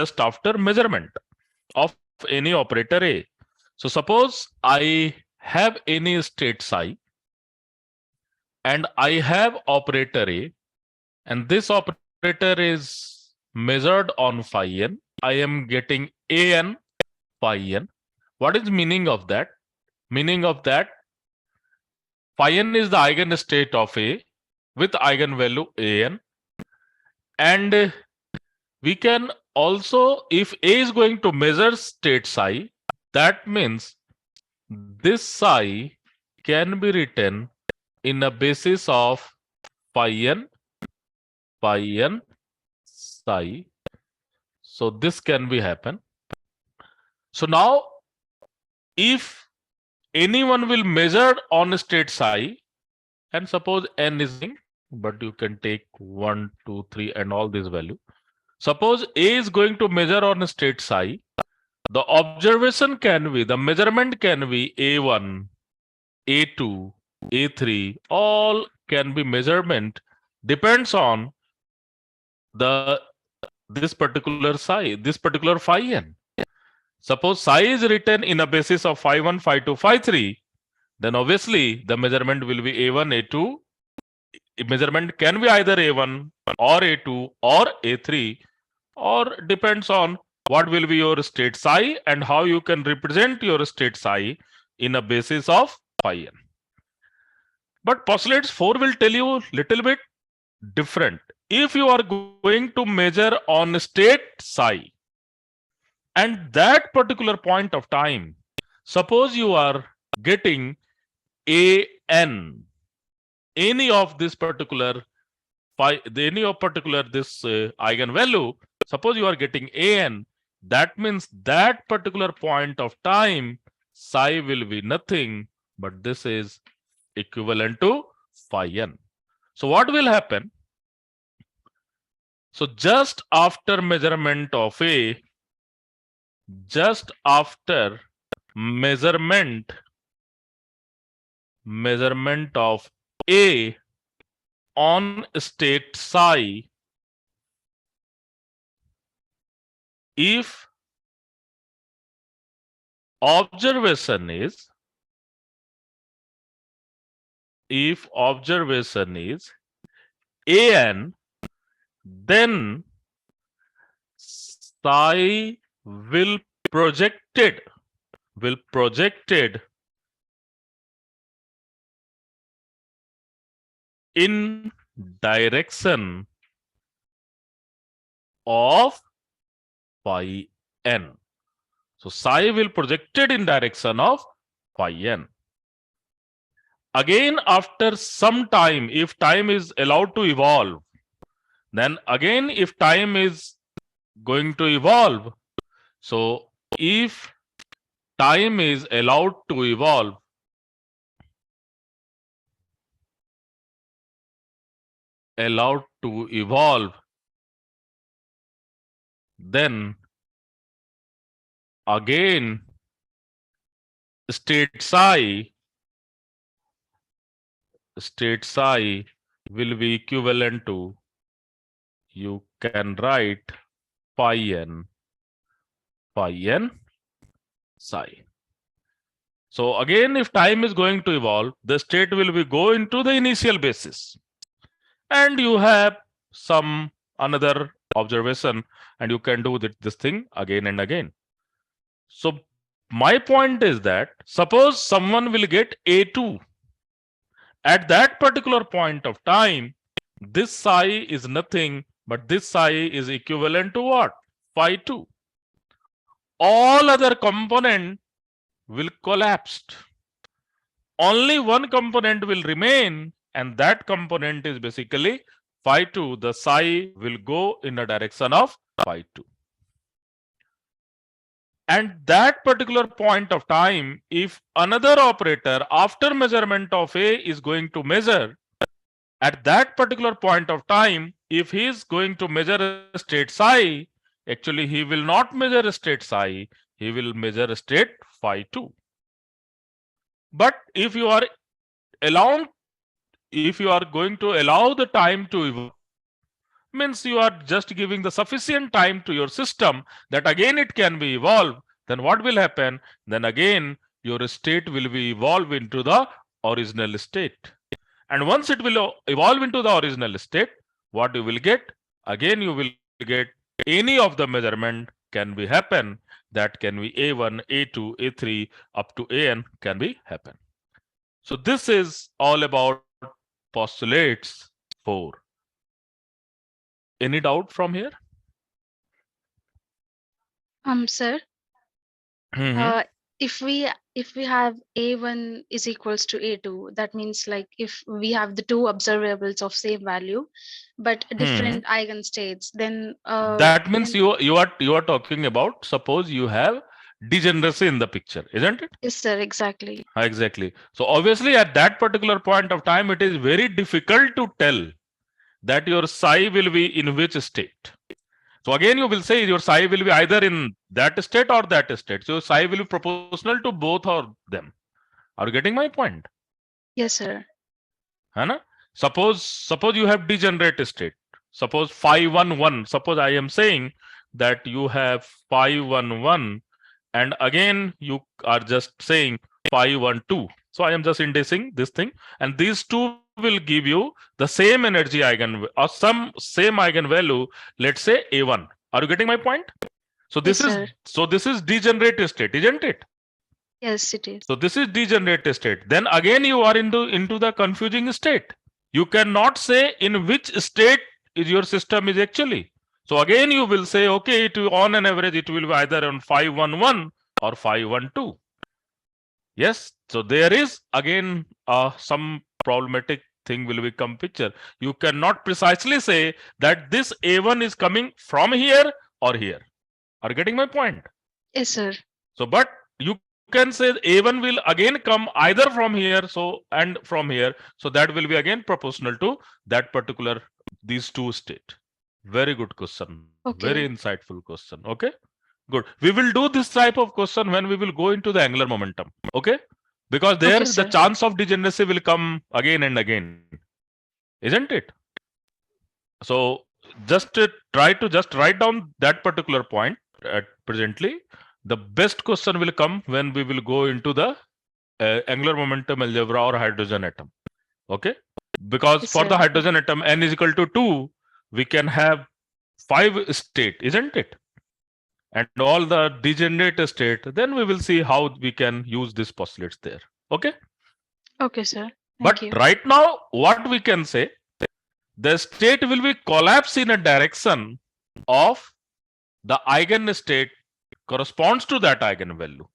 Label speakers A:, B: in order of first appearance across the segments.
A: just after measurement of any operator A. So suppose I have any state psi and I have operator A, and this operator is measured on phi n. I am getting an phi n. What is meaning of that? Meaning of that, phi n is the eigenstate of A with eigenvalue an, and we can also, if A is going to measure state psi, that means this psi can be written in a basis of phi n psi. So this can be happen. So now if anyone will measure on state psi, and suppose n is nothing, but you can take 1, 2, 3 and all this value. Suppose A is going to measure on state psi, the observation can be, the measurement can be A1, A2, A3, all can be measurement, depends on the this particular psi, this particular phi n. Suppose psi is written in a basis of phi 1, phi 2, phi 3, then obviously the measurement will be A1, A2. Measurement can be either A1 or A2 or A3, or depends on what will be your state psi and how you can represent your state psi in a basis of phi n. But postulates 4 will tell you little bit different. If you are going to measure on state psi and that particular point of time, suppose you are getting an, any of this particular this eigenvalue, suppose you are getting an, that means that particular point of time psi will be nothing but this is equivalent to phi n. So what will happen? So just after measurement of A, just after measurement of A on state psi, if observation is an, then psi will projected in direction of phi n. So psi will projected in direction of phi n. Again, after some time, if time is allowed to evolve, then again if time is going to evolve, so if time is allowed to evolve, then again state psi will be equivalent to, you can write phi n psi. So again, if time is going to evolve, the state will be go into the initial basis, and you have some another observation, and you can do this thing again and again. So my point is that suppose someone will get A2 at that particular point of time, this psi is nothing but this psi is equivalent to what? Phi 2. All other component will collapse. Only one component will remain, and that component is basically phi 2. The psi will go in the direction of phi 2. And that particular point of time, if another operator after measurement of A is going to measure, at that particular point of time, if he is going to measure a state psi, actually he will not measure a state psi, he will measure a state phi 2. But if you are going to allow the time to evolve, means you are just giving the sufficient time to your system that again it can be evolved. Then what will happen? Then again your state will be evolved into the original state. And once it will evolve into the original state, what you will get? Again you will get any of the measurement can be happen. That can be A1, A2, A3 up to AN can be happen. So this is all about postulates 4. Any doubt from here?
B: Sir,
A: Mm-hmm.
B: if we have A1 is equals to A2, that means like if we have the two observables of same value, but different eigenstates, then
A: That means you are talking about, suppose you have degeneracy in the picture, isn't it?
B: yes, sir, exactly.
A: Exactly. So obviously at that particular point of time, it is very difficult to tell that your psi will be in which state. So again, you will say your psi will be either in that state or that state. So psi will be proportional to both of them. Are you getting my point?
B: Yes, sir.
A: है ना? Suppose you have degenerate state. Suppose phi 1 1. Suppose I am saying that you have phi 1 1, and again you are just saying phi 1 2. So I am just indexing this thing, and these two will give you the same energy eigen or some same eigenvalue. Let's say A1. Are you getting my point? So
B: Yes,
A: this is
B: sir.
A: degenerate state, isn't it?
B: Yes, it is.
A: So this is degenerate state. Then again you are into the confusing state. You cannot say in which state is your system is actually. So again you will say, okay, it will, on an average it will be either on phi 1 1 or phi 1 2. Yes. So there is again some problematic thing will become picture. You cannot precisely say that this A1 is coming from here or here. Are you getting my point?
B: Yes, sir.
A: So, but you can say A1 will again come either from here, so and from here. So that will be again proportional to that particular these two state. Very good question. Very
B: Okay.
A: insightful question. Okay. Good. We will do this type of question when we will go into the angular momentum. Okay. Because there
B: Okay,
A: the
B: sir.
A: chance of degeneracy will come again and again. Isn't it? So just try to just write down that particular point at presently. The best question will come when we will go into the angular momentum algebra or hydrogen atom. Okay. Because
B: Yes,
A: for the
B: sir.
A: hydrogen atom n is equal to 2, we can have 5 state, isn't it? And all the degenerate state, then we will see how we can use these postulates there. Okay.
B: Okay, sir.
A: But
B: Thank you.
A: right now, what we can say, the state will be collapse in a direction of the eigenstate corresponds to that eigenvalue.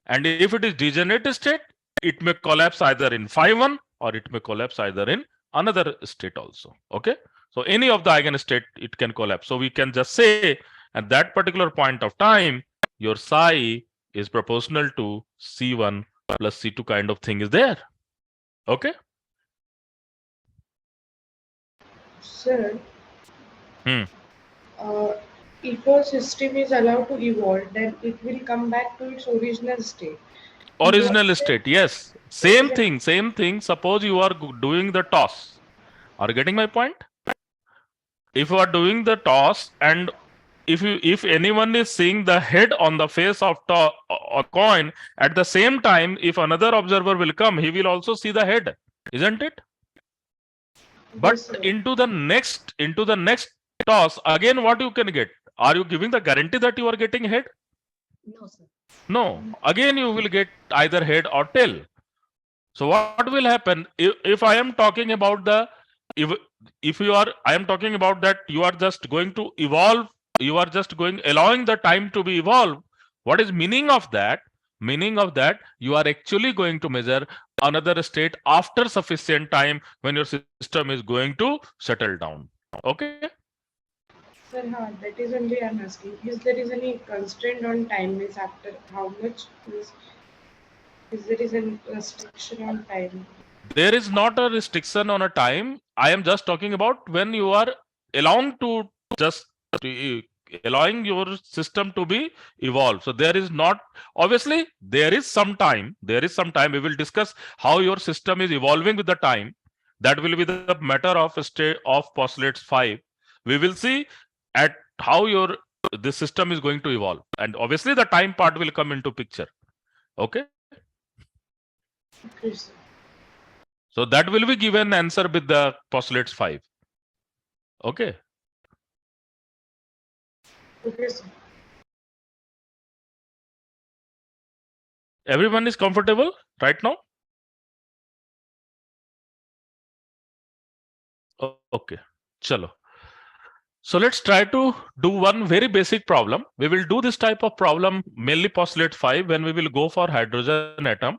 A: And if it is degenerate state, it may collapse either in phi 1 or it may collapse either in another state also. Okay. So any of the eigenstate it can collapse. So we can just say at that particular point of time, your psi is proportional to C1 plus C2 kind of thing is there. Okay.
C: Sir,
A: Hmm.
C: uh, if a system is allowed to evolve, then it will come back to its original state. In what
A: Original
C: way?
A: state, yes.
C: There
A: Same
C: is a
A: thing, same thing. Suppose you are doing the toss. Are you getting my point? If you are doing the toss and if anyone is seeing the head on the face of a coin, at the same time if another observer will come, he will also see the head, isn't it? But
C: yes, sir.
A: into the next toss, again what you can get? Are you giving the guarantee that you are getting head?
C: No, sir.
A: No. Again you will get either head or tail. So what will happen if I am talking about the if you are I am talking about that you are just going to evolve, you are just going allowing the time to be evolved. What is meaning of that? Meaning of that you are actually going to measure another state after sufficient time when your system is going to settle down. Okay.
C: Sir, that is only I'm asking. Is there is any constraint on time? Means after how much is there is any restriction on time?
A: There is not a restriction on a time. I am just talking about when you are allowing to just allowing your system to be evolved. So there is not, obviously there is some time. There is some time. We will discuss how your system is evolving with the time. That will be the matter of state of postulates 5. We will see at how this system is going to evolve, and obviously the time part will come into picture. Okay.
C: Okay, sir.
A: So that will be given answer with the postulates 5. Okay.
C: Okay, sir.
A: Everyone is comfortable right now? Okay. Chalo. So let's try to do one very basic problem. We will do this type of problem mainly postulate 5 when we will go for hydrogen atom,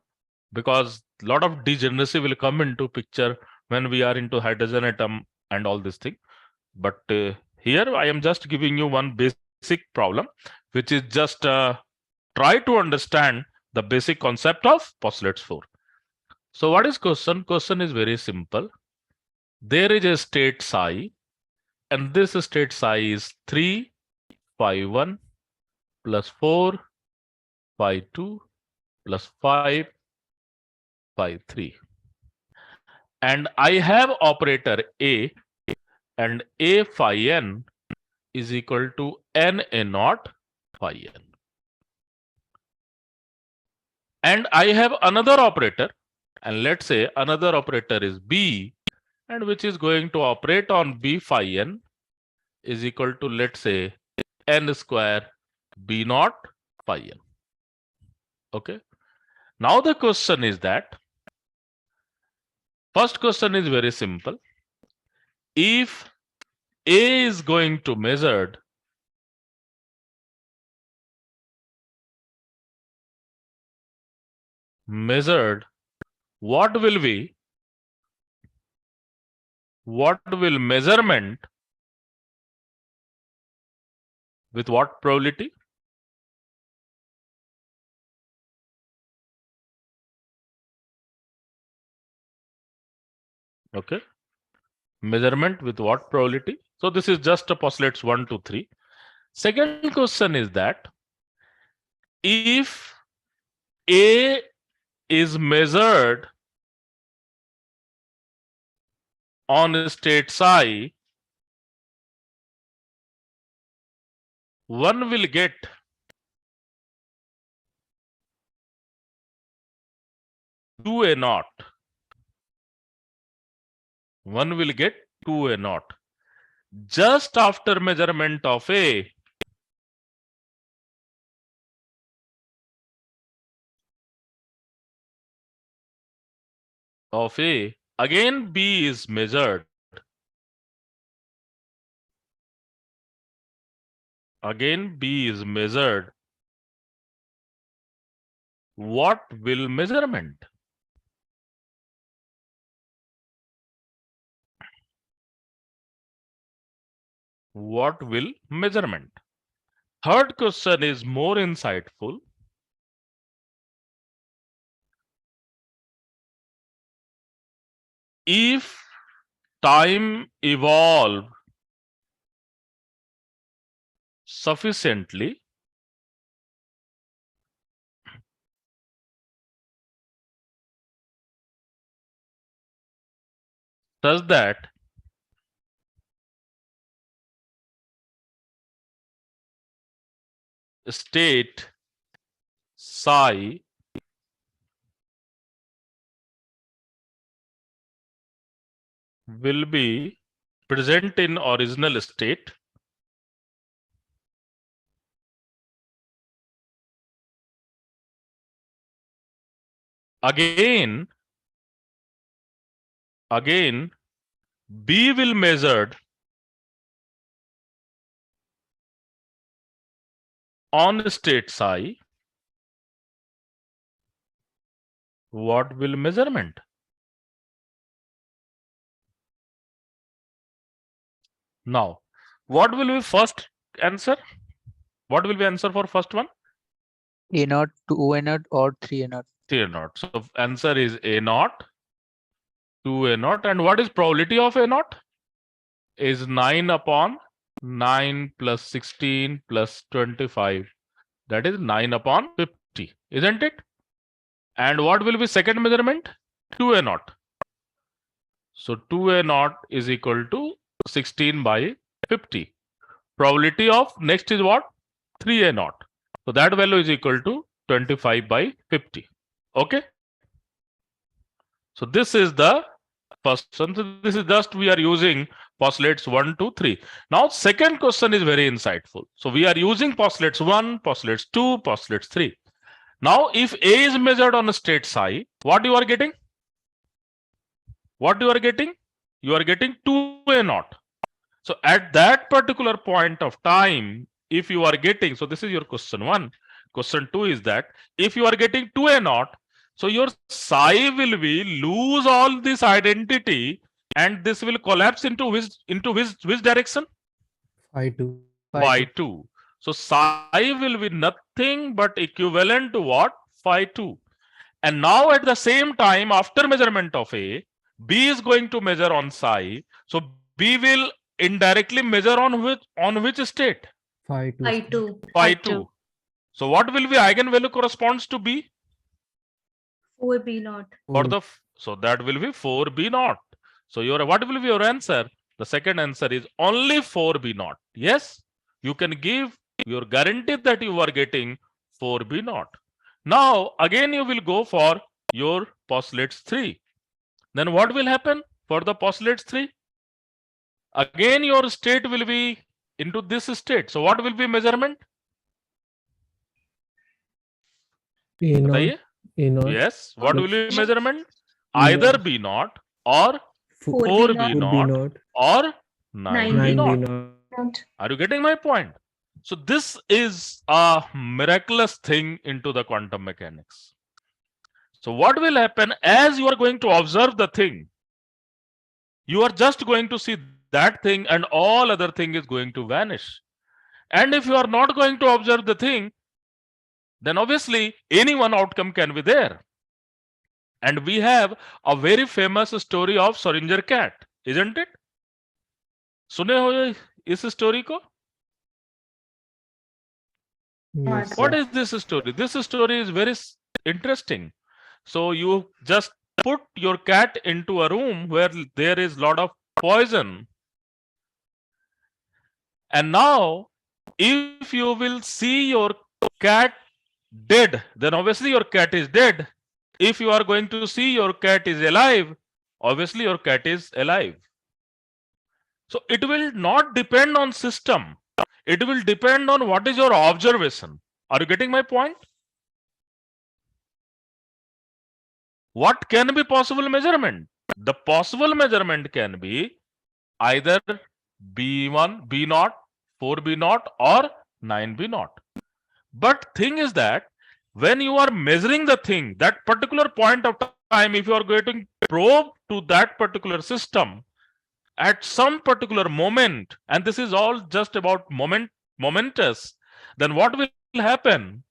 A: because lot of degeneracy will come into picture when we are into hydrogen atom and all this thing. But here I am just giving you one basic problem, which is just try to understand the basic concept of postulates 4. So what is question? Question is very simple. There is a state psi, and this state psi is 3, phi 1 plus 4, phi 2 plus 5, phi 3. And I have operator A, and A phi n is equal to n a naught phi n. And I have another operator, and let's say another operator is B, and which is going to operate on B phi n is equal to, let's say, n square B naught phi n. Okay. Now the question is that, first question is very simple. If A is going to measured what will measurement with what probability? Okay. Measurement with what probability? So this is just a postulates 1, 2, 3. Second question is that if A is measured on state psi, one will get two a naught. One will get 2 a naught. Just after measurement of A, again B is measured. Again B is measured. What will measurement? What will measurement? Third question is more insightful. If time evolve sufficiently, such that state psi will be present in original state, again B will measured on state psi. What will measurement? Now, what will be first answer? What will be answer for first one?
D: A naught, 2 A naught, or 3 A naught.
A: 3 a naught. So answer is a naught, 2 a naught. And what is probability of a naught? Is 9 upon 9 plus 16 plus 25. That is 9 upon 50, isn't it? And what will be second measurement? 2 a naught. So 2 a naught is equal to 16 by 50. Probability of next is what? 3a naught. So that value is equal to 25 by 50. Okay. So this is the first one. So this is just we are using postulates 1, 2, 3. Now second question is very insightful. So we are using postulates 1, postulates 2, postulates 3. Now if A is measured on a state psi, what you are getting? What you are getting? You are getting 2a naught. So at that particular point of time, if you are getting, so this is your question 1. Question 2 is that if you are getting 2a naught, so your psi will be lose all this identity and this will collapse into which direction?
E: Phi2.
A: Phi 2. So psi will be nothing but equivalent to what? Phi 2. And now at the same time, after measurement of A, B is going to measure on psi. So B will indirectly measure on which state?
E: Phi2.
B: I2.
A: Phi 2. So what will be eigenvalue corresponds to B?
B: 4b naught.
A: For the so that will be 4b naught. So what will be your answer? The second answer is only 4b naught. Yes, you can give your guarantee that you are getting 4b naught. Now again you will go for your postulates 3. Then what will happen for the postulates 3? Again your state will be into this state. So what will be measurement?
E: A naught.
A: बताइए?
E: A naught.
A: Yes, what will be measurement?
E: A
A: Either
E: naught.
A: B naught or
B: 4b
A: 4b
E: naught.
A: naught or 9b
E: 9b
A: naught.
E: naught.
A: Are you getting my point? So this is a miraculous thing into the quantum mechanics. So what will happen as you are going to observe the thing? You are just going to see that thing and all other thing is going to vanish. And if you are not going to observe the thing, then obviously any one outcome can be there. And we have a very famous story of Schrödinger cat, isn't it? सुने हो ये इस story को?
E: Yes,
A: What
E: sir.
A: is this story? This story is very interesting. So you just put your cat into a room where there is lot of poison. And now if you will see your cat dead, then obviously your cat is dead. If you are going to see your cat is alive, obviously your cat is alive. So it will not depend on system. It will depend on what is your observation. Are you getting my point? What can be possible measurement? The possible measurement can be either B1, B naught, 4B naught or 9B naught. But thing is that when you are measuring the thing, that particular point of time, if you are going to probe to that particular system at some particular moment, and this is all just about momentous, then what will happen?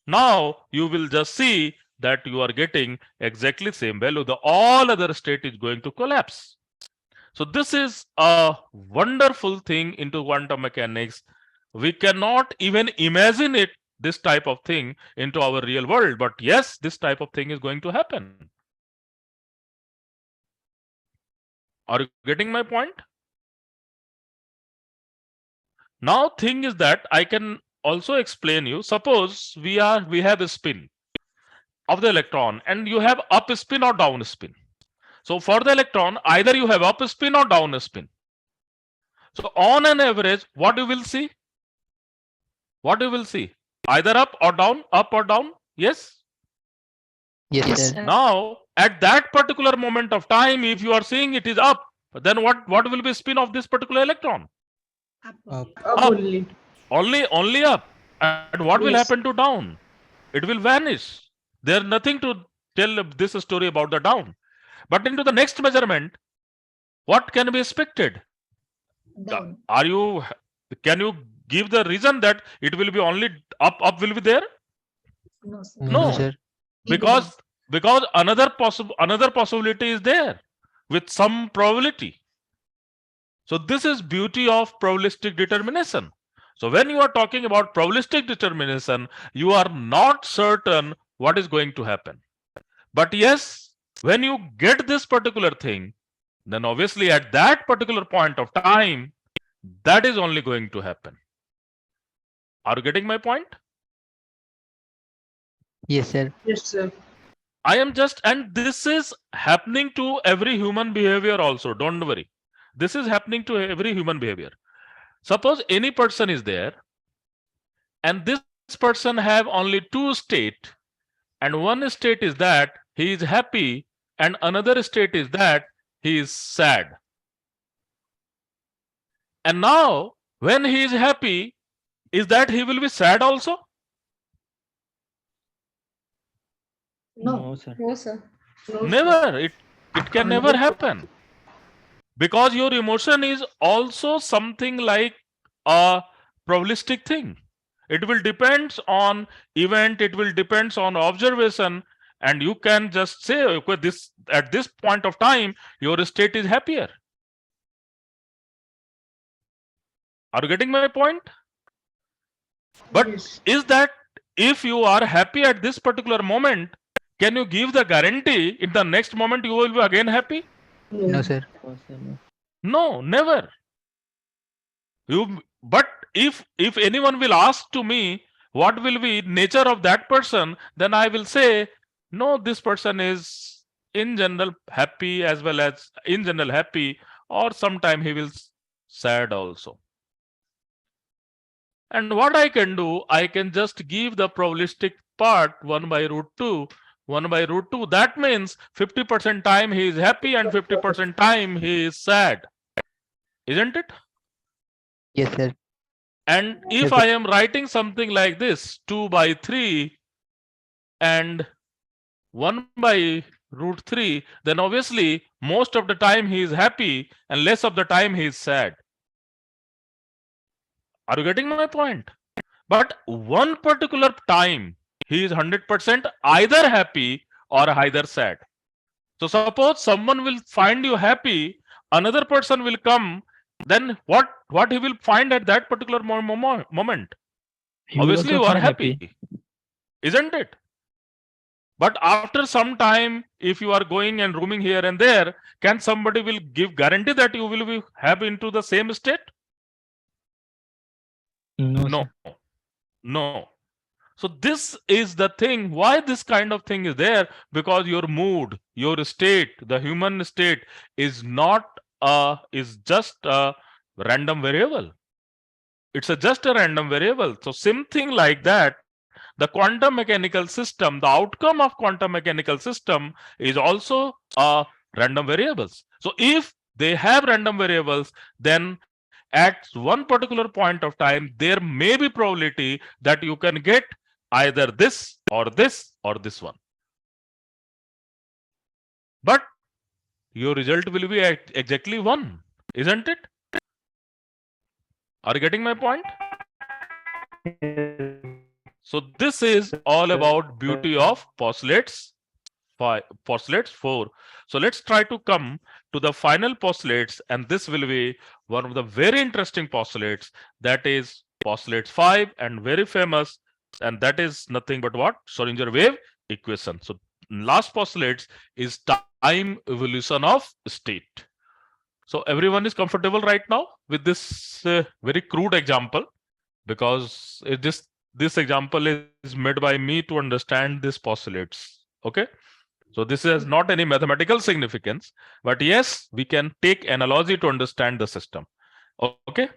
A: Now you will just see that you are getting exactly same value. The all other state is going to collapse. So this is a wonderful thing into quantum mechanics. We cannot even imagine it, this type of thing, into our real world. But yes, this type of thing is going to happen. Are you getting my point? Now thing is that I can also explain you. Suppose we have a spin of the electron and you have up spin or down spin. So for the electron, either you have up spin or down spin. So on an average, what you will see? What you will see? Either up or down, up or down? Yes?
D: Yes, sir.
A: Now, at that particular moment of time, if you are seeing it is up, then what will be spin of this particular electron?
E: Up.
A: Up.
C: Only.
A: Only up. And what will
C: Yes.
A: happen to down? It will vanish. There's nothing to tell this story about the down. But into the next measurement, what can be expected?
B: Down.
A: Can you give the reason that it will be only up will be there?
B: No, sir.
A: No.
D: sir.
A: Because another possibility is there with some probability. So this is beauty of probabilistic determination. So when you are talking about probabilistic determination, you are not certain what is going to happen. But yes, when you get this particular thing, then obviously at that particular point of time, That is only going to happen. Are you getting my point?
D: Yes, sir.
C: Yes, sir.
A: I am just, and this is happening to every human behavior also. Don't worry. This is happening to every human behavior. Suppose any person is there, and this person have only two state, and one state is that he is happy, and another state is that he is sad. And now, when he is happy, is that he will be sad also?
E: No.
D: sir.
E: No, sir.
A: Never. It can never happen. Because your emotion is also something like a probabilistic thing. It will depends on event, it will depends on observation, and you can just say, okay, this at this point of time, your state is happier. Are you getting my point? But
C: Yes.
A: is that if you are happy at this particular moment, can you give the guarantee in the next moment you will be again happy?
D: No, sir.
A: No, never. But if anyone will ask to me what will be nature of that person, then I will say, no, this person is in general happy as well as in general happy, or sometime he will sad also. And what I can do, I can just give the probabilistic part 1 by root 2. 1 by root 2. That means 50% time he is happy and 50% time he is sad. Isn't it?
D: Yes, sir.
A: And if
D: Yes,
A: I am writing something like this, 2 by 3 and 1 by root 3, then obviously most of the time he is happy and less of the time he is sad. Are you getting my point? But one particular time he is 100% either happy or either sad. So suppose someone will find you happy, another person will come, then what he will find at that particular moment?
D: He will
A: Obviously
D: also
A: you are
D: find
A: happy, isn't it? But after some time, if you are going and roaming here and there, can somebody will give guarantee that you will be happy into the same state?
D: No,
A: No,
D: sir.
A: no. So this is the thing. Why this kind of thing is there? Because your mood, your state, the human state is not is just a random variable. It's just a random variable. So same thing like that. The quantum mechanical system, the outcome of quantum mechanical system is also random variables. So if they have random variables, then at one particular point of time, there may be probability that you can get either this or this or this one. But your result will be exactly one, isn't it? Are you getting my point? So this is all about beauty of postulates 4. So let's try to come to the final postulates, and this will be one of the very interesting postulates, that is postulates 5, and very famous, and that is nothing but what? Schrodinger wave equation. So last postulates is time evolution of state. So everyone is comfortable right now with this very crude example, because this example is made by me to understand these postulates. Okay, so this has not any mathematical significance, but yes, we can take analogy to understand the system. Okay.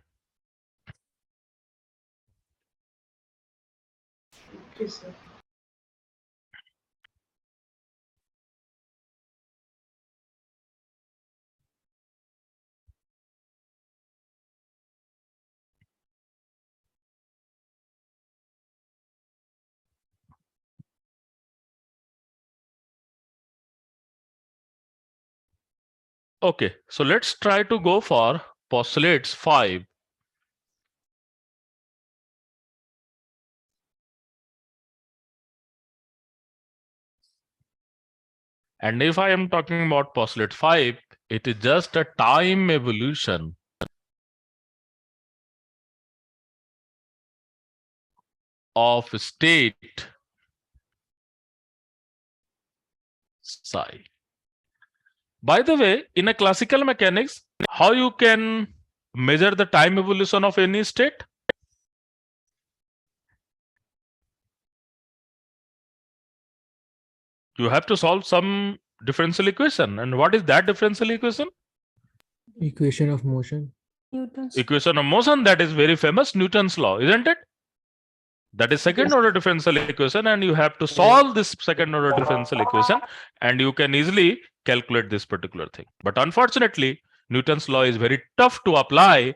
C: Okay, sir.
A: Okay, so let's try to go for postulates 5. And if I am talking about postulate 5, it is just a time evolution of state psi. By the way, in a classical mechanics, how you can measure the time evolution of any state? You have to solve some differential equation. And what is that differential equation?
E: Equation of motion.
A: Equation of motion, that is very famous, Newton's law, isn't it? That is second order differential equation, and you have to solve this second order differential equation, and you can easily calculate this particular thing. But unfortunately, Newton's law is very tough to apply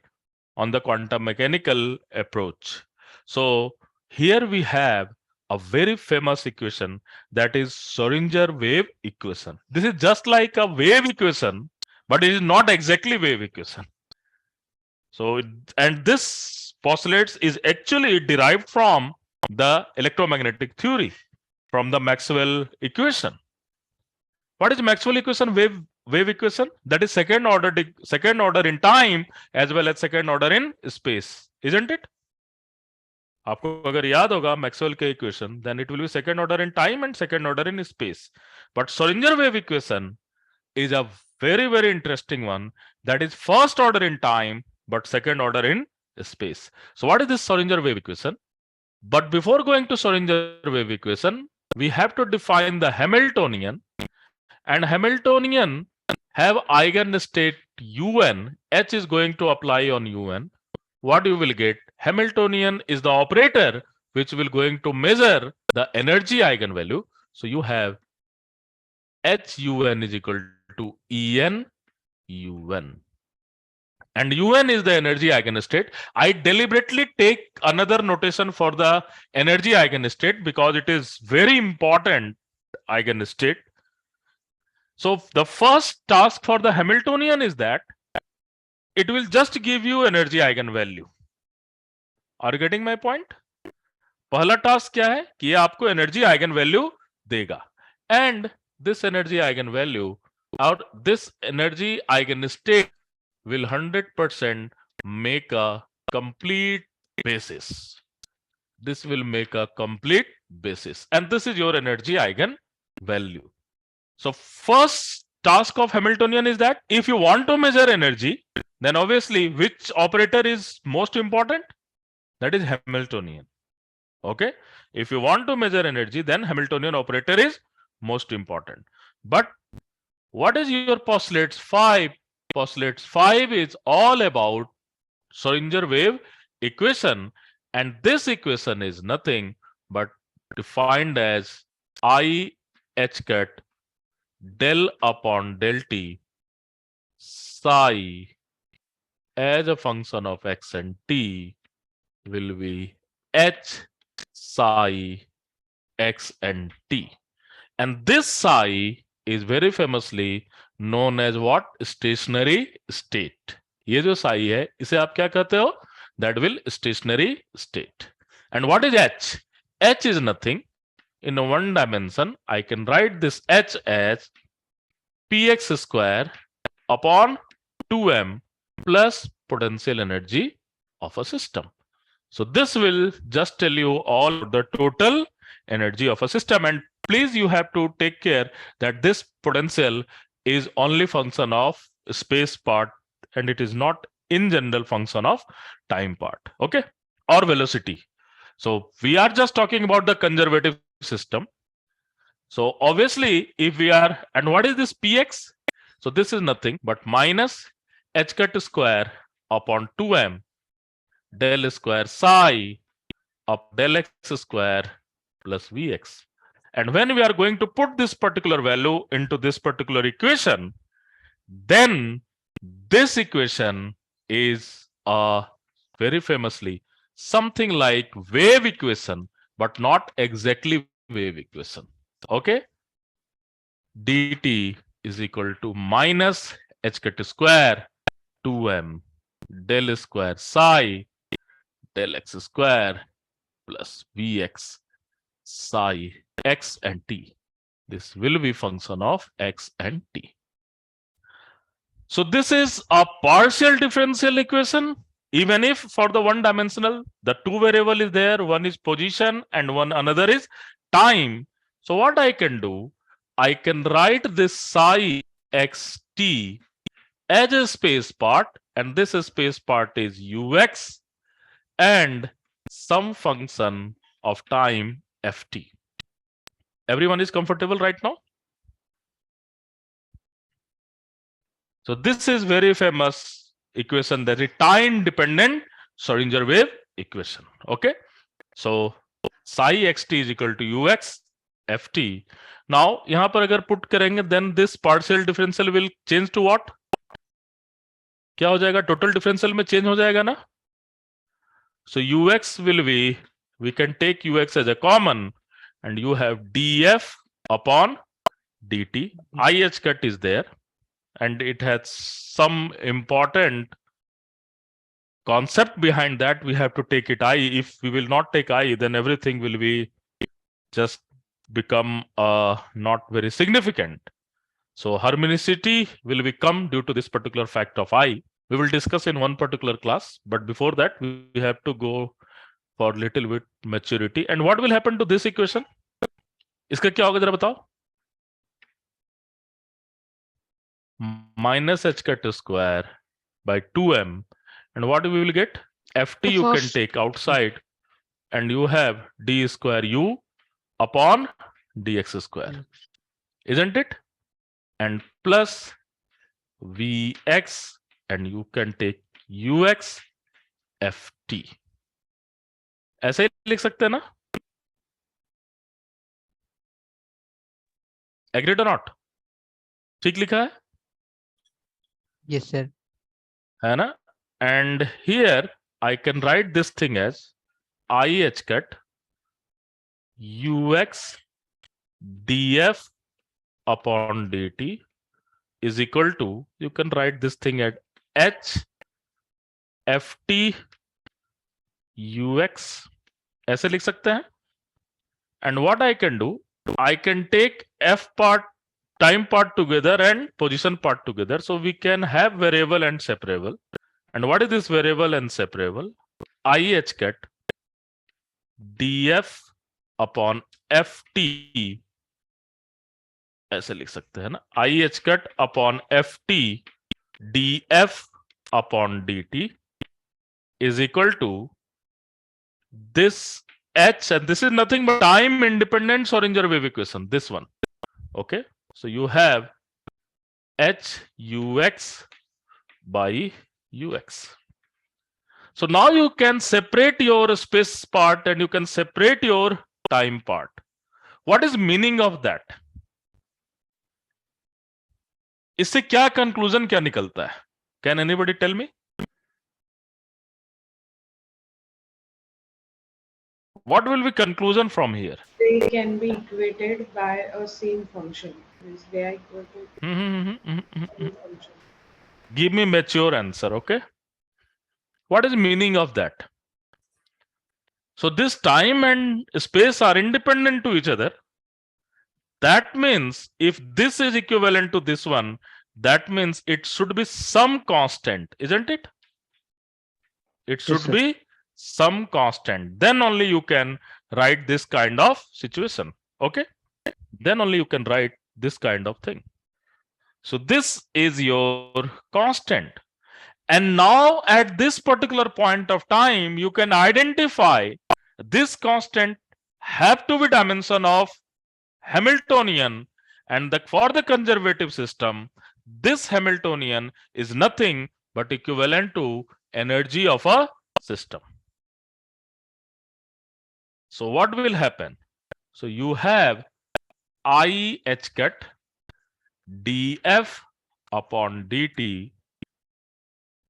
A: on the quantum mechanical approach. So here we have a very famous equation, that is Schrödinger wave equation. This is just like a wave equation, but it is not exactly wave equation. So, and this postulates is actually derived from the electromagnetic theory, from the Maxwell equation. What is Maxwell equation? Wave equation, that is second order in time as well as second order in space, isn't it? आपको अगर याद होगा Maxwell के equation, then it will be second order in time and second order in space. But Schrödinger wave equation is a very, very interesting one, that is first order in time but second order in space. So what is this Schrödinger wave equation? But before going to Schrödinger wave equation, we have to define the Hamiltonian, and Hamiltonian have eigenstate un. H is going to apply on un. What you will get? Hamiltonian is the operator which will going to measure the energy eigenvalue. So you have HUN is equal to EN UN. And UN is the energy eigenstate. I deliberately take another notation for the energy eigenstate because it is very important eigenstate. So the first task for the Hamiltonian is that it will just give you energy eigenvalue. Are you getting my point? पहला task क्या है कि ये आपको energy eigen value देगा, and this energy eigen value और this energy eigen state will 100% make a complete basis. This will make a complete basis, and this is your energy eigen value. So first task of Hamiltonian is that if you want to measure energy, then obviously which operator is most important? That is Hamiltonian. Okay, if you want to measure energy, then Hamiltonian operator is most important. But what is your postulates 5? Postulates 5 is all about Schrödinger wave equation, and this equation is nothing but defined as I h cat del upon del t psi as a function of x and t will be h psi x and t, and this psi is very famously known as what? Stationary state. ये जो psi है इसे आप क्या कहते हो? That will stationary state. And what is h? H is nothing. In a one dimension, I can write this h as px square upon 2m plus potential energy of a system. So this will just tell you all the total energy of a system, and please you have to take care that this potential is only function of space part and it is not in general function of time part, okay, or velocity. So we are just talking about the conservative system. So obviously if we are, and what is this px? So this is nothing but minus h cat square upon 2m del square psi of del x square plus vx. And when we are going to put this particular value into this particular equation, then this equation is very famously something like wave equation, but not exactly wave equation. Okay? dt is equal to minus h cat square 2m del square psi del x square plus vx psi x and t. This will be function of x and t. So this is a partial differential equation. Even if for the one dimensional, the two variable is there, one is position and one another is time. So what I can do, I can write this psi x t as a space part and this space part is ux and some function of time ft. Everyone is comfortable right now? So this is very famous equation, that is time dependent Schrodinger wave equation. Okay, so psi xt is equal to ux ft. Now यहाँ पर अगर put करेंगे, then this partial differential will change to what? क्या हो जाएगा? Total differential में change हो जाएगा ना? So ux will be, we can take ux as a common, and you have df upon dt. I h cut is there, and it has some important concept behind that. We have to take it I. If we will not take I, then everything will be just become not very significant. So harmonicity will become due to this particular fact of I. We will discuss in one particular class, but before that we have to go for little bit maturity. And what will happen to this equation? इसका क्या होगा जरा बताओ? Minus h cut square by 2m, and what we will get? Ft you can take outside, and you have d square u upon dx square, isn't it? And plus vx, and you can take ux ft. ऐसे ही लिख सकते हैं ना? Agreed or not? ठीक लिखा है?
D: Yes, sir.
A: है ना? And here I can write this thing as I h cut ux df upon dt is equal to, you can write this thing at h ft ux, ऐसे लिख सकते हैं. And what I can do, I can take f part, time part together and position part together, so we can have variable and separable. And what is this variable and separable? I h cut df upon ft, ऐसे लिख सकते हैं ना? I h cut upon ft df upon dt is equal to this h, and this is nothing but time independent Schrodinger wave equation, this one. Okay, so you have h ux by ux. So now you can separate your space part and you can separate your time part. What is meaning of that? इससे क्या conclusion क्या निकलता है? Can anybody tell me? What will be conclusion from here?
C: They can be equated by a same function. Means they are equal to same function.
A: Give me mature answer, okay? What is meaning of that? So this time and space are independent to each other. That means if this is equivalent to this one, that means it should be some constant, isn't it? It should
D: sir.
A: be some constant. Then only you can write this kind of situation. Okay? Then only you can write this kind of thing. So this is your constant. And now at this particular point of time, you can identify this constant have to be dimension of Hamiltonian, and for the conservative system, this Hamiltonian is nothing but equivalent to energy of a system. So what will happen? So you have I h cut df upon dt,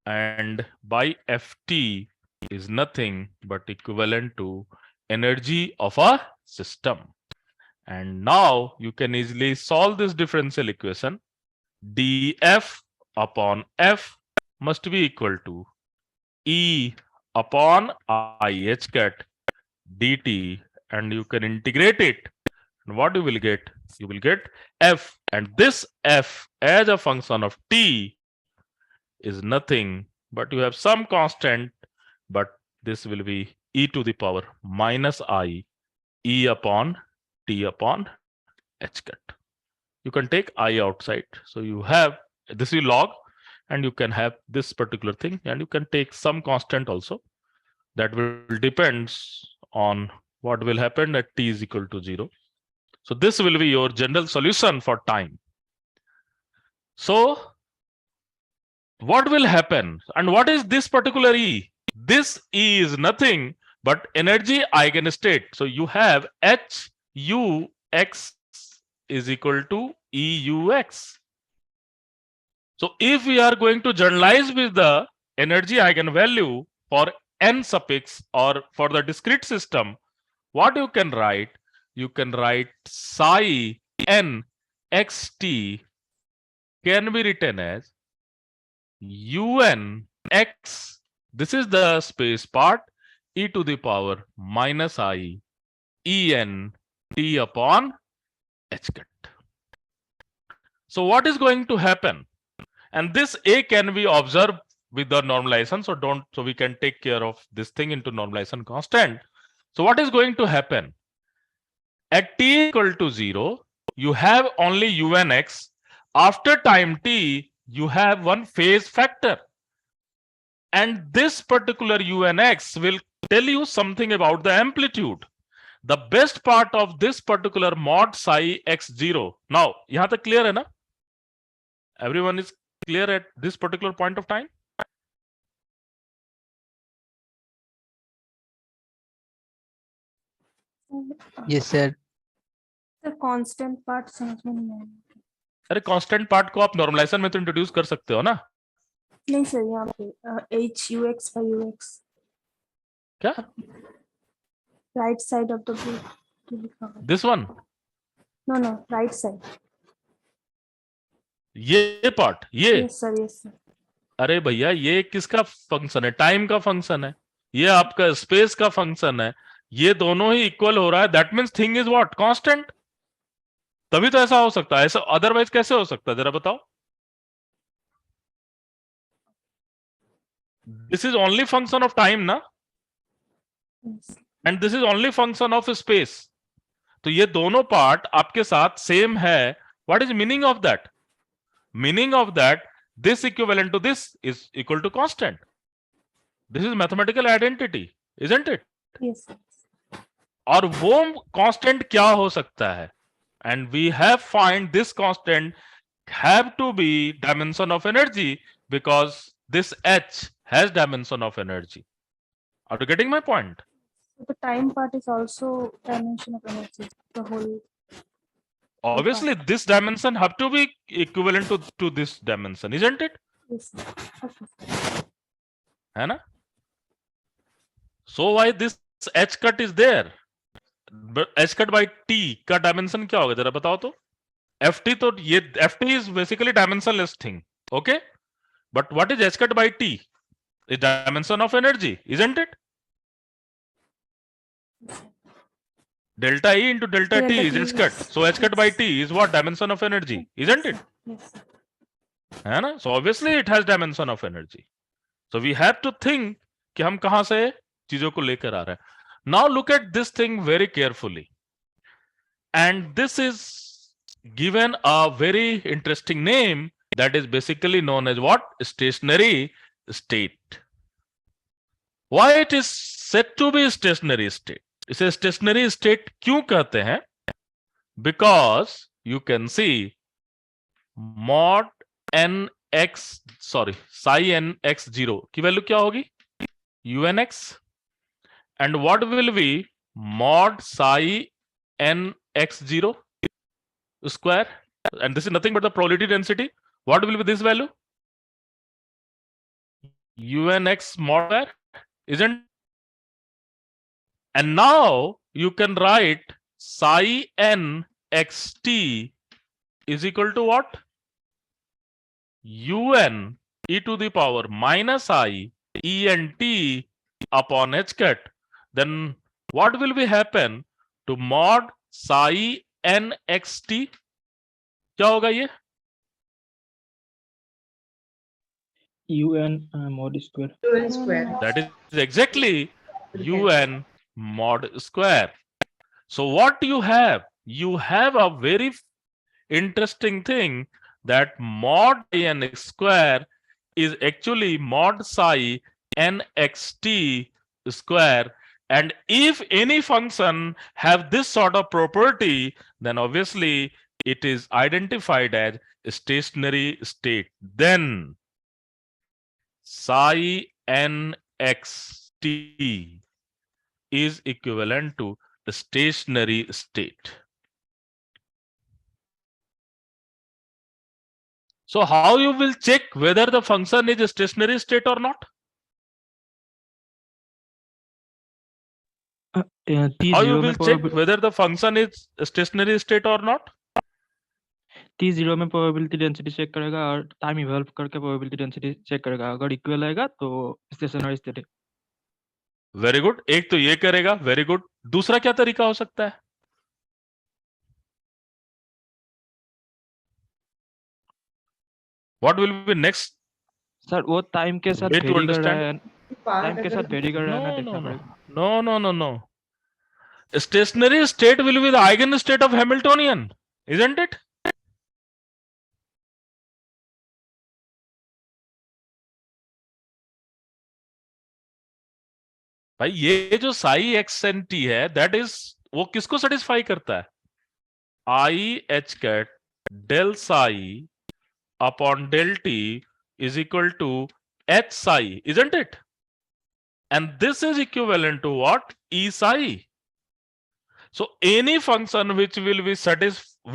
A: and by ft is nothing but equivalent to energy of a system. And now you can easily solve this differential equation. df upon f must be equal to E upon I h cut dt, and you can integrate it. And what you will get? You will get f, and this f as a function of t is nothing but you have some constant, but this will be e to the power minus I e upon t upon h cut. You can take I outside, so you have this will log, and you can have this particular thing, and you can take some constant also that will depends on what will happen at t is equal to 0. So this will be your general solution for time. So what will happen, and what is this particular E? This E is nothing but energy eigenstate. So you have H U X is equal to E U X. So if we are going to generalize with the energy eigenvalue for n suffix or for the discrete system, what you can write? You can write psi n xt can be written as un x. This is the space part, e to the power minus I en t upon h cut. So what is going to happen? And this A can be observed with the normalization. So we can take care of this thing into normalization constant. So what is going to happen? At t equal to 0, you have only unx. After time t, you have one phase factor. And this particular unx will tell you something about the amplitude. The best part of this particular mod psi x0. Now, yahan tak clear hai na? Everyone is clear at this particular point of time?
D: Yes, sir.
F: The constant part समझ में नहीं आया.
A: अरे constant part को आप normalisation में तो introduce कर सकते हो ना?
F: नहीं सर, यहाँ पे h ux by ux.
A: क्या?
F: Right side of the book.
A: This one?
F: No, right side.
A: ये पार्ट, ये?
F: Yes sir, yes sir.
A: अरे भैया ये किसका फंक्शन है? टाइम का फंक्शन है. ये आपका स्पेस का फंक्शन है. ये दोनों ही इक्वल हो रहा है. That means thing is what? Constant. तभी तो ऐसा हो सकता है. ऐसा अदरवाइज कैसे हो सकता है? जरा बताओ. This is only function of time ना,
F: Yes.
A: And this is only function of space. तो ये दोनों पार्ट आपके साथ सेम है. What is meaning of that? Meaning of that, this equivalent to this is equal to constant. This is mathematical identity, isn't it?
F: Yes sir.
A: और वो constant क्या हो सकता है? And we have find this constant have to be dimension of energy because this h has dimension of energy. Are you getting my point?
F: So the time part is also dimension of energy. The whole.
A: Obviously, this dimension have to be equivalent to this dimension, isn't it?
F: Yes sir. Okay.
A: है ना? So why this h cut is there? But h cut by t का dimension क्या होगा? जरा बताओ तो. ft तो ये ft is basically dimensionless thing, okay? But what is h cut by t? Is dimension of energy, isn't it? Delta E into delta t is h cut. So h cut by t is what? Dimension of energy, isn't it?
F: Yes sir.
A: है ना? So obviously it has dimension of energy. So we have to think कि हम कहां से चीजों को लेकर आ रहे हैं. Now look at this thing very carefully. And this is given a very interesting name that is basically known as what? Stationary state. Why it is said to be stationary state? इसे stationary state क्यों कहते हैं? Because you can see mod psi n x0 की value क्या होगी? unx. And what will be mod psi n x0 square? And this is nothing but the probability density. What will be this value? unx mod square, isn't? And now you can write psi n xt is equal to what? un e to the power minus I ent upon h cut. Then what will be happen to mod psi n xt? क्या होगा ये?
G: un mod square.
C: UN square.
A: That is exactly un mod square. So what you have? You have a very interesting thing that mod n square is actually mod psi nxt square, and if any function have this sort of property, then obviously it is identified as a stationary state. Then psi nxt is equivalent to a stationary state. So how you will check whether the function is a stationary state or not? How you will check whether the function is a stationary state or not?
G: T0 में probability density check करेगा और time evolve करके probability density check करेगा, अगर equal आएगा तो stationery state है।
A: Very good, एक तो ये करेगा, वेरी गुड। दूसरा क्या तरीका हो सकता है? What will be next?
G: Sir वो टाइम के साथ
A: Way to
G: वेरी कर रहा है,
C: पार्ट
G: टाइम के साथ वेरी कर रहा है ना,
A: No,
G: देखना
A: no,
G: पड़ेगा।
A: no, no, no, no. A stationary state will be the eigenstate of Hamiltonian, isn't it? भाई ये जो साई एक्स एन टी है, दैट इज वो किसको सेटिस्फाई करता है? I h cut del psi upon del t is equal to h psi, isn't it? And this is equivalent to what? E psi. So any function which will be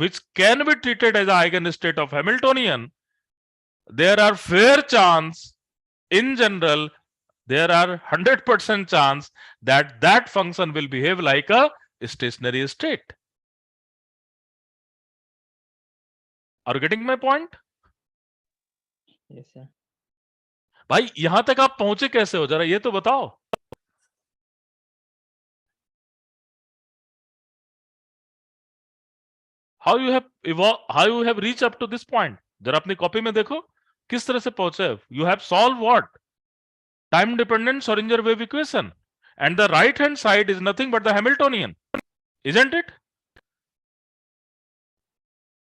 A: which can be treated as an eigenstate of Hamiltonian, there are fair chance, in general, there are 100% chance that that function will behave like a stationary state. Are you getting my point?
G: Yes sir.
A: भाई यहां तक आप पहुंचे कैसे हो, जरा ये तो बताओ। How you have reached up to this point? जरा अपनी कॉपी में देखो किस तरह से पहुंचे। You have solved what? Time dependent Schrodinger wave equation, and the right hand side is nothing but the Hamiltonian, isn't it?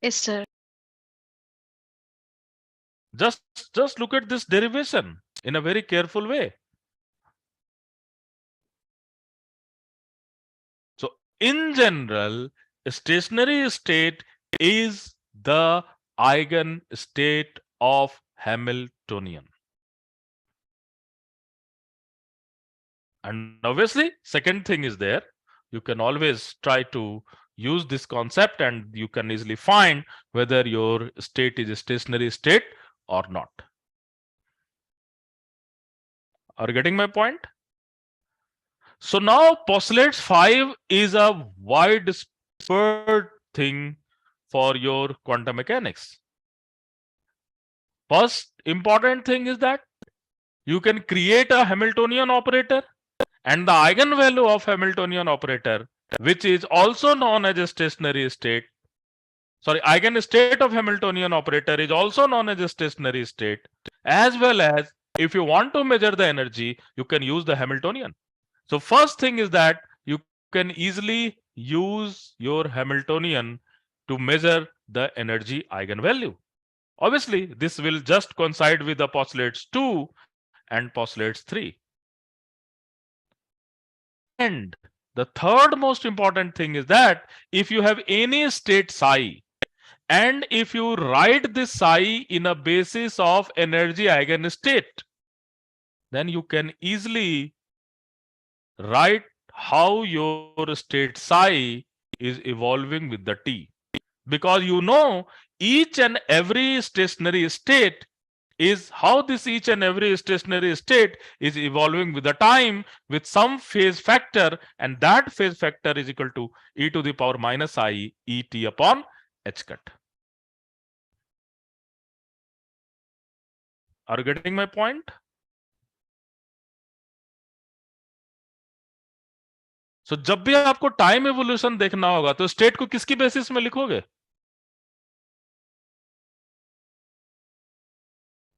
B: Yes, sir.
A: Just look at this derivation in a very careful way. So in general, a stationary state is the eigenstate of Hamiltonian. And obviously, second thing is there. You can always try to use this concept and you can easily find whether your state is a stationary state or not. Are you getting my point? So now postulates 5 is a widespread thing for your quantum mechanics. First important thing is that you can create a Hamiltonian operator, and the eigenvalue of Hamiltonian operator, which is also known as a stationary state. Sorry, eigenstate of Hamiltonian operator is also known as a stationary state, as well as if you want to measure the energy, you can use the Hamiltonian. So first thing is that you can easily use your Hamiltonian to measure the energy eigenvalue. Obviously, this will just coincide with the postulates 2 and postulates 3. And the third most important thing is that if you have any state psi, and if you write this psi in a basis of energy eigenstate, then you can easily write how your state psi is evolving with the t. Because you know each and every stationary state is how this each and every stationary state is evolving with the time with some phase factor, and that phase factor is equal to e to the power minus I et upon h cut. Are you getting my point? So जब भी आपको time evolution देखना होगा तो state को किसकी basis में लिखोगे?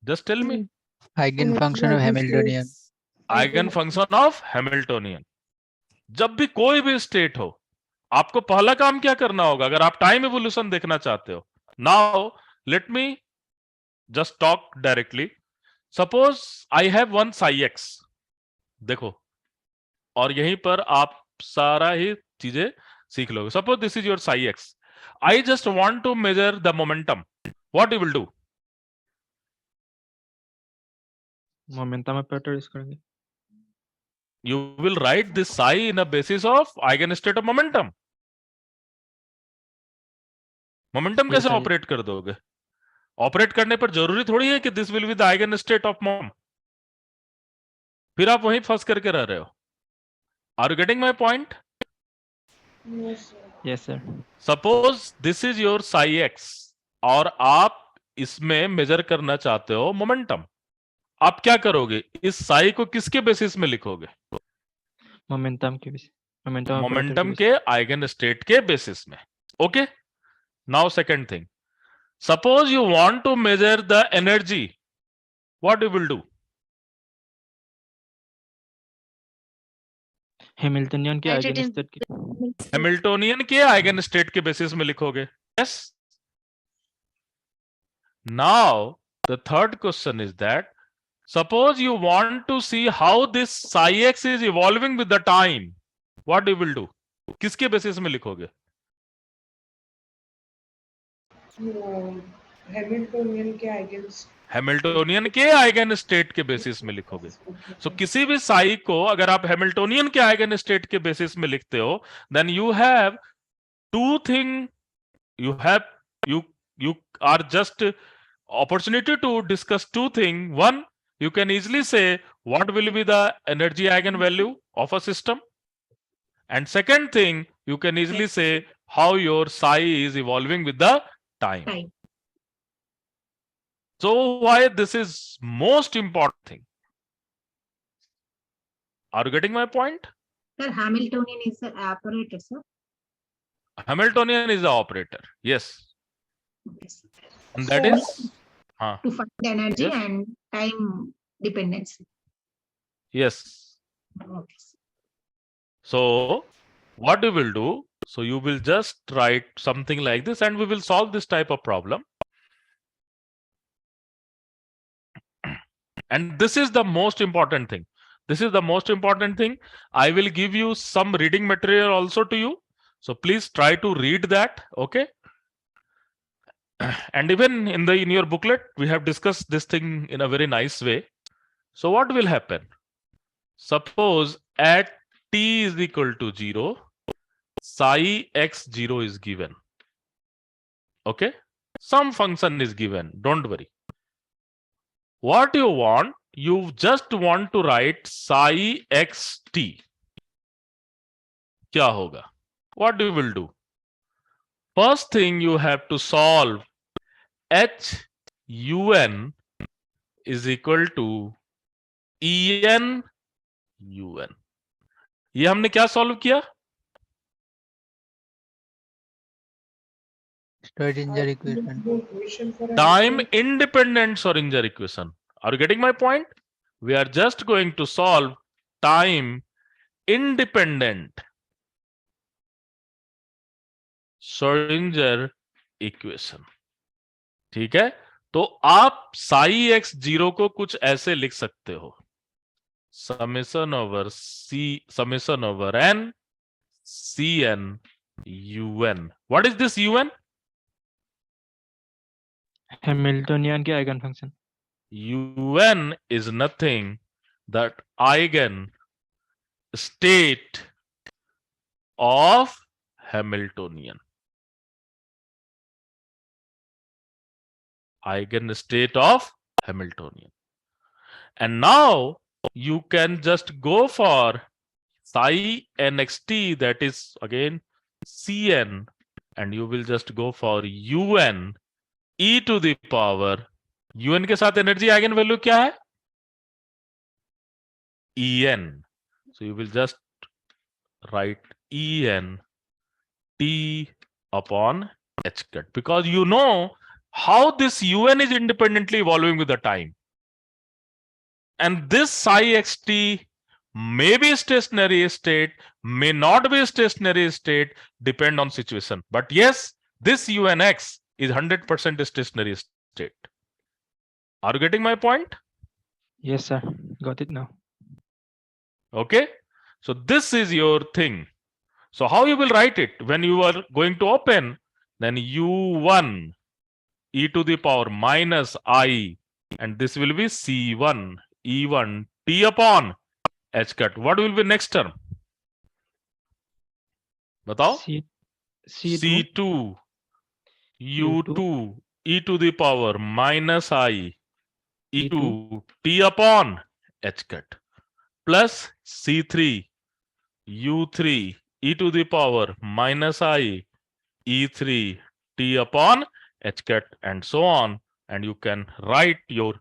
A: Just tell me.
D: Eigenfunction of Hamiltonian.
A: Eigenfunction of Hamiltonian. जब भी कोई भी स्टेट हो, आपको पहला काम क्या करना होगा अगर आप टाइम एवोल्यूशन देखना चाहते हो? Now let me just talk directly. Suppose I have one Sai x, देखो, और यहीं पर आप सारा ही चीजें सीख लोगे. Suppose this is your psi x. I just want to measure the momentum. What you will do?
G: Momentum operator use करेंगे.
A: You will write this psi in a basis of eigenstate of momentum. Momentum
G: Yes,
A: कैसे
G: sir.
A: Operate कर दोगे? Operate करने पर जरूरी थोड़ी है कि this will be the eigenstate of mom. फिर आप वहीं फंस करके रह रहे हो. Are you getting my point?
C: No, sir.
G: Yes, sir.
A: Suppose this is your psi x और आप इसमें मेजर करना चाहते हो मोमेंटम. आप क्या करोगे? इस साई को किसके बेसिस में लिखोगे?
G: मोमेंटम के बेसिस, मोमेंटम ऑपरेटर
A: मोमेंटम के आइगन स्टेट के बेसिस में. Okay. Now second thing, suppose you want to measure the energy. What you will do?
G: Hamiltonian के
B: Write it in-
G: आइगनस्टेट के
A: हैमिल्टोनियन के आइगन स्टेट के basis में लिखोगे. Yes. Now the third question is that suppose you want to see how this psi x is evolving with the time. What you will do? किसके basis में लिखोगे?
C: Hamiltonian के आइगन्स
A: Hamiltonian के eigen state के basis में लिखोगे. सो किसी भी साई को अगर आप हैमिल्टोनियन के आइगन स्टेट के बेसिस में लिखते हो, then you have to thing. You are just opportunity to discuss two things. One, you can easily say what will be the energy eigenvalue of a system, and second thing, you can easily say how your psi is evolving with the time. So why this is most important thing? Are you getting my point?
H: Sir, Hamiltonian is the operator, sir.
A: Hamiltonian is the operator. Yes.
H: Yes.
A: And that
H: So,
A: is
H: to find the energy
A: Yes.
H: and time dependency.
A: yes.
H: Okay. sir.
A: So what you will do, so you will just write something like this and we will solve this type of problem. And this is the most important thing. This is the most important thing. I will give you some reading material also to you. So please try to read that. Okay. And even in your booklet, we have discussed this thing in a very nice way. So what will happen? Suppose at t is equal to 0, psi x0 is given. Okay. Some function is given. Don't worry. What you want, you just want to write psi xt. क्या होगा? What you will do? First thing you have to solve h un is equal to en un. ये हमने क्या solve किया?
D: Schrodinger equation.
A: Time independent Schrodinger equation. Are you getting my point? We are just going to solve time independent Schrodinger equation. ठीक है. तो आप psi x0 को कुछ ऐसे लिख सकते हो, summation over n cn un. What is this un?
G: Hamiltonian के eigen function.
A: Un is nothing but eigen state of Hamiltonian. Eigen state of Hamiltonian. And now you can just go for psi nxt, that is again cn, and you will just go for un e to the power. un के साथ energy eigen value क्या है? en. So you will just write en t upon h cut, because you know how this un is independently evolving with the time. And this psi xt may be stationary state, may not be stationary state, depend on situation. But yes, this unx is 100% stationary state. Are you getting my point?
G: Yes, sir. Got it now.
A: Okay, so this is your thing. So how you will write it when you are going to open? Then u1 e to the power minus I, and this will be c1 e1 t upon h cut. What will be next term? Batao.
G: C2
A: c2 u2 e to the power minus I e2 t upon h cut plus c3 u3 e to the power minus I e3 t upon h cut, and so on, and you can write your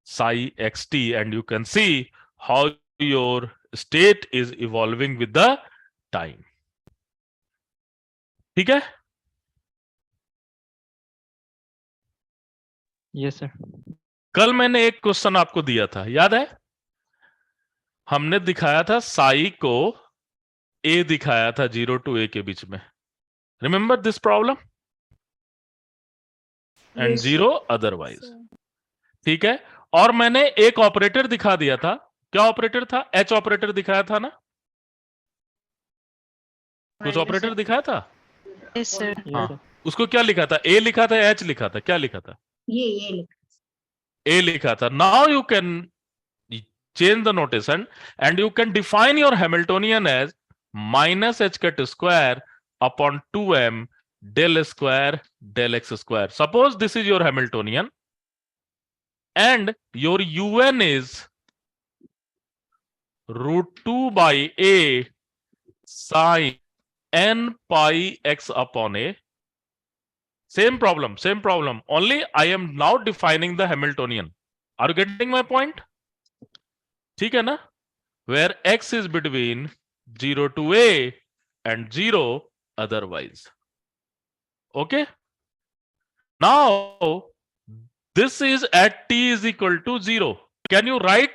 A: psi xt, and you can see how your state is evolving with the time. ठीक है?
G: Yes, sir.
A: कल मैंने एक question आपको दिया था, याद है? हमने दिखाया था साई को ए दिखाया था 0 to a के बीच में. Remember this problem? And
C: Yes,
A: 0 otherwise. ठीक है, और मैंने एक ऑपरेटर दिखा दिया था. क्या ऑपरेटर था? एच ऑपरेटर दिखाया था ना? कुछ ऑपरेटर दिखाया था?
B: Yes, sir.
A: हाँ, उसको क्या लिखा था? ए लिखा था, एच लिखा था, क्या लिखा था?
H: ये लिखा।
A: ए लिखा था. Now you can change the notation and you can define your Hamiltonian as minus h cut square upon 2m del square del x square. Suppose this is your Hamiltonian and your un is root 2 by a sine n pi x upon a. Same problem, only I am now defining the Hamiltonian. Are you getting my point? ठीक है ना? Where x is between 0 to a and 0 otherwise. Okay? Now, this is at t is equal to 0. Can you write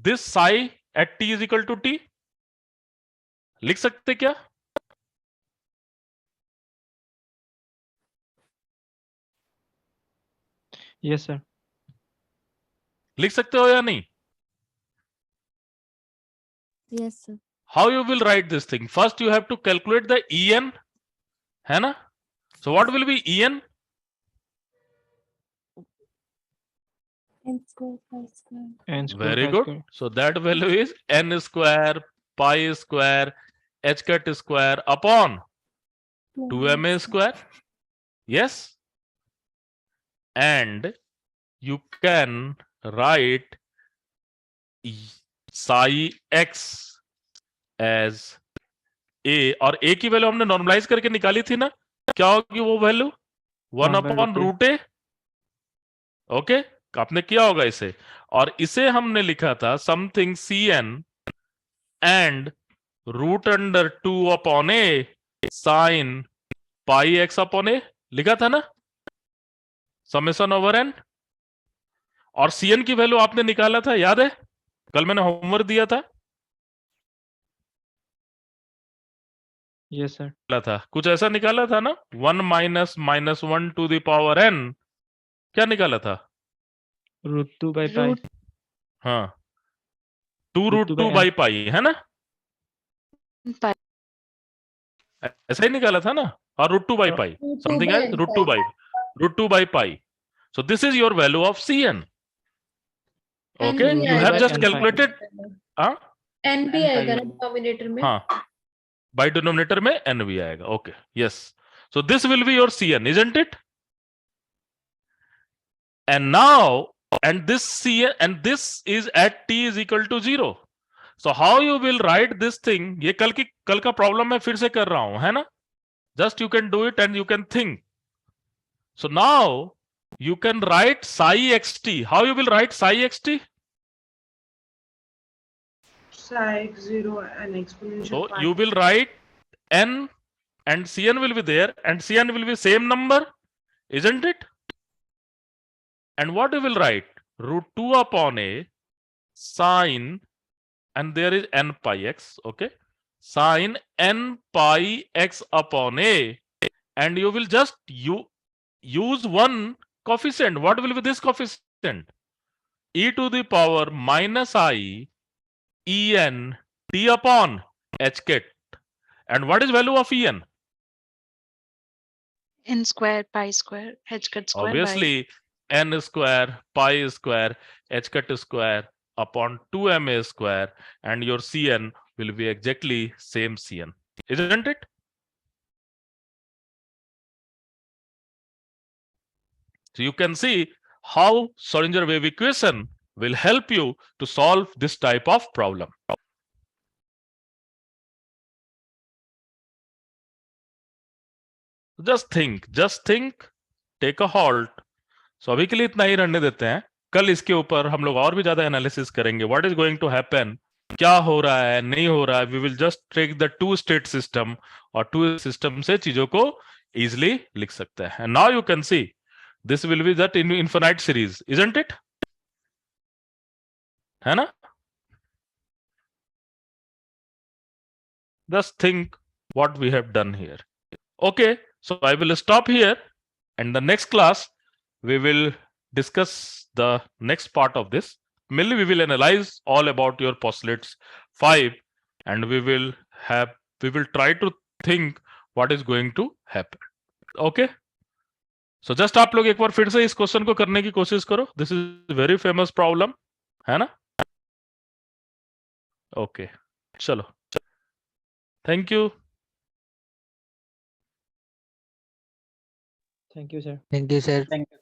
A: this psi at t is equal to t? लिख सकते क्या?
G: Yes, sir.
A: लिख सकते हो या नहीं?
F: Yes, sir.
A: How you will write this thing? First you have to calculate the en, है ना? So what will be en?
F: N square, pi square.
G: N square.
A: Very
G: pi
A: good.
G: square.
A: So that value is n square pi square h cut square upon 2ma square. Yes. And you can write psi x as a, और a की value हमने normalize करके निकाली थी ना? क्या होगी वो वैल्यू? 1 अपॉन रूट ए. ओके, आपने किया होगा इसे, और इसे हमने लिखा था something cn and root under 2 upon a sine pi x upon a लिखा था ना? Summation over n. और cn की वैल्यू आपने निकाला था, याद है? कल मैंने होमवर्क दिया था.
G: Yes, sir.
A: था कुछ ऐसा निकाला था ना? 1 minus minus 1 to the power n. क्या निकाला था?
G: Root 2 by pi.
A: हाँ, 2 रूट 2 बाई पाई, है ना?
B: Pi.
A: ऐसा ही निकाला था ना? और root 2 by pi, something else, root 2 by pi. So this is your value of cn. Okay, you have just calculated. हाँ,
I: n भी आएगा ना डिनोमिनेटर में?
A: हाँ, by denominator में n भी आएगा. Okay, yes. So this will be your cn, isn't it? And now, and this cn, and this is at t is equal to 0. So how you will write this thing? ये कल का problem मैं फिर से कर रहा हूं, है ना? Just you can do it and you can think. So now you can write psi xt. How you will write psi xt?
C: psi x0 and exponential.
A: So
C: pi.
A: you will write n and cn will be there, and cn will be same number, isn't it? And what you will write? Root 2 upon a sine, and there is n pi x, okay? Sine n pi x upon a, and you will just use one coefficient. What will be this coefficient? e to the power minus I En T upon h ket. And what is value of En?
B: N square pi square h cut square by
A: Obviously, n square pi square h cut square upon 2ma square, and your Cn will be exactly same Cn, isn't it? So you can see how Schrodinger wave equation will help you to solve this type of problem. Just think, take a halt. So अभी के लिए इतना ही रहने देते हैं. कल इसके ऊपर हम लोग और भी ज्यादा एनालिसिस करेंगे. What is going to happen? क्या हो रहा है, नहीं हो रहा है. We will just take the two state system और two system से चीजों को easily लिख सकते हैं. And now you can see this will be that infinite series, isn't it? है ना? Just think what we have done here. Okay, so I will stop here, and the next class we will discuss the next part of this. Mainly we will analyze all about your postulates 5, and we will try to think what is going to happen. Okay, so just आप लोग एक बार फिर से इस question को करने की कोशिश करो. This is very famous problem, है ना? Okay, चलो. Thank you.
G: Thank you, sir.
D: Thank you, sir.
J: Thank you.